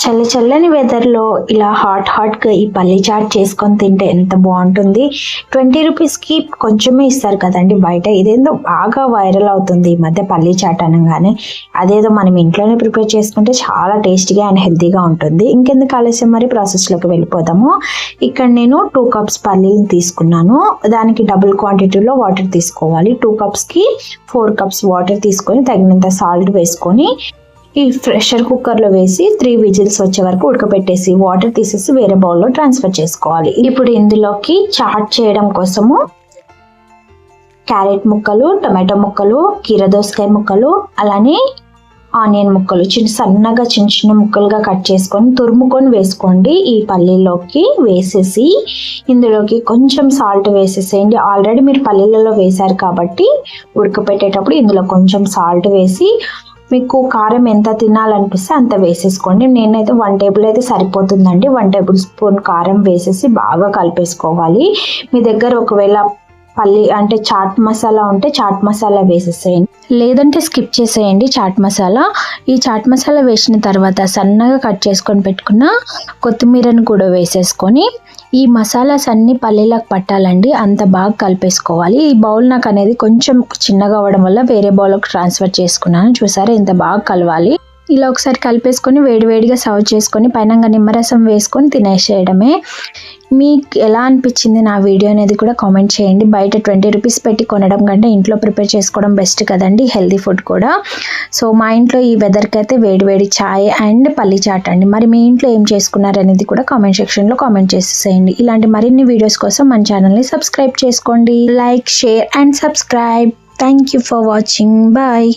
చల్లని వెదర్లో ఇలా హాట్గా ఈ పల్లి చాట్ చేసుకొని తింటే ఎంత బాగుంటుంది. 20 రూపీస్కి కొంచెమే ఇస్తారు కదండి బయట. ఇదేందో బాగా వైరల్ అవుతుంది ఈ మధ్య పల్లి చాట్ అనగానే. అదేదో మనం ఇంట్లోనే ప్రిపేర్ చేసుకుంటే చాలా టేస్టీగా అండ్ హెల్తీగా ఉంటుంది. ఇంకెందుకు ఆలస్యం, మరి ప్రాసెస్లోకి వెళ్ళిపోదాము. ఇక్కడ నేను 2 కప్స్ పల్లీలు తీసుకున్నాను. దానికి డబుల్ క్వాంటిటీలో వాటర్ తీసుకోవాలి. 2 కప్స్కి 4 కప్స్ వాటర్ తీసుకొని తగినంత సాల్ట్ వేసుకొని ఈ ప్రెషర్ కుక్కర్లో వేసి 3 విజిల్స్ వచ్చే వరకు ఉడకబెట్టేసి వాటర్ తీసేసి వేరే బౌల్లో ట్రాన్స్ఫర్ చేసుకోవాలి. ఇప్పుడు ఇందులోకి చాట్ చేయడం కోసము క్యారెట్ ముక్కలు, టమాటో ముక్కలు, కీరదోసకాయ ముక్కలు, అలానే ఆనియన్ ముక్కలు సన్నగా చిన్న ముక్కలుగా కట్ చేసుకొని తురుముకొని వేసుకోండి. ఈ పల్లీలోకి వేసేసి ఇందులోకి కొంచెం సాల్ట్ వేసేసేయండి. ఆల్రెడీ మీరు పల్లీలలో వేశారు కాబట్టి ఉడకపెట్టేటప్పుడు ఇందులో కొంచెం సాల్ట్ వేసి మీకు కారం ఎంత తినాలనిపిస్తే అంత వేసేసుకోండి. నేనైతే 1 టేబుల్ అయితే సరిపోతుందండి. 1 టేబుల్ స్పూన్ కారం వేసేసి బాగా కలిపేసుకోవాలి. మీ దగ్గర ఒకవేళ పల్లి అంటే చాట్ మసాలా ఉంటే చాట్ మసాలా వేసేసేయండి, లేదంటే స్కిప్ చేసేయండి చాట్ మసాలా. ఈ చాట్ మసాలా వేసిన తర్వాత సన్నగా కట్ చేసుకొని పెట్టుకున్న కొత్తిమీరను కూడా వేసేసుకొని ఈ మసాలాస్ అన్ని పల్లీలకు పట్టాలండి. అంత బాగా కలిపేసుకోవాలి. ఈ బౌల్ నాకు అనేది కొంచెం చిన్నగా అవ్వడం వల్ల వేరే బౌల్కి ట్రాన్స్ఫర్ చేసుకున్నాను. చూసారా ఎంత బాగా కలవాలి. ఇలా ఒకసారి కలిపేసుకొని వేడివేడిగా సర్వ్ చేసుకొని పైన నిమ్మరసం వేసుకొని తినేసేయడమే. మీకు ఎలా అనిపించింది నా వీడియో అనేది కూడా కామెంట్ చేయండి. బయట 20 రూపీస్ పెట్టి కొనడం కంటే ఇంట్లో ప్రిపేర్ చేసుకోవడం బెస్ట్ కదండి, హెల్తీ ఫుడ్ కూడా. సో మా ఇంట్లో ఈ వెదర్కి అయితే వేడివేడి ఛాయ్ అండ్ పల్లి చాట్ అండి. మరి మీ ఇంట్లో ఏం చేసుకున్నారు అనేది కూడా కామెంట్ సెక్షన్లో కామెంట్ చేసేసేయండి. ఇలాంటి మరిన్ని వీడియోస్ కోసం మన ఛానల్ని సబ్స్క్రైబ్ చేసుకోండి. Like, share and subscribe. Thank you for watching. Bye.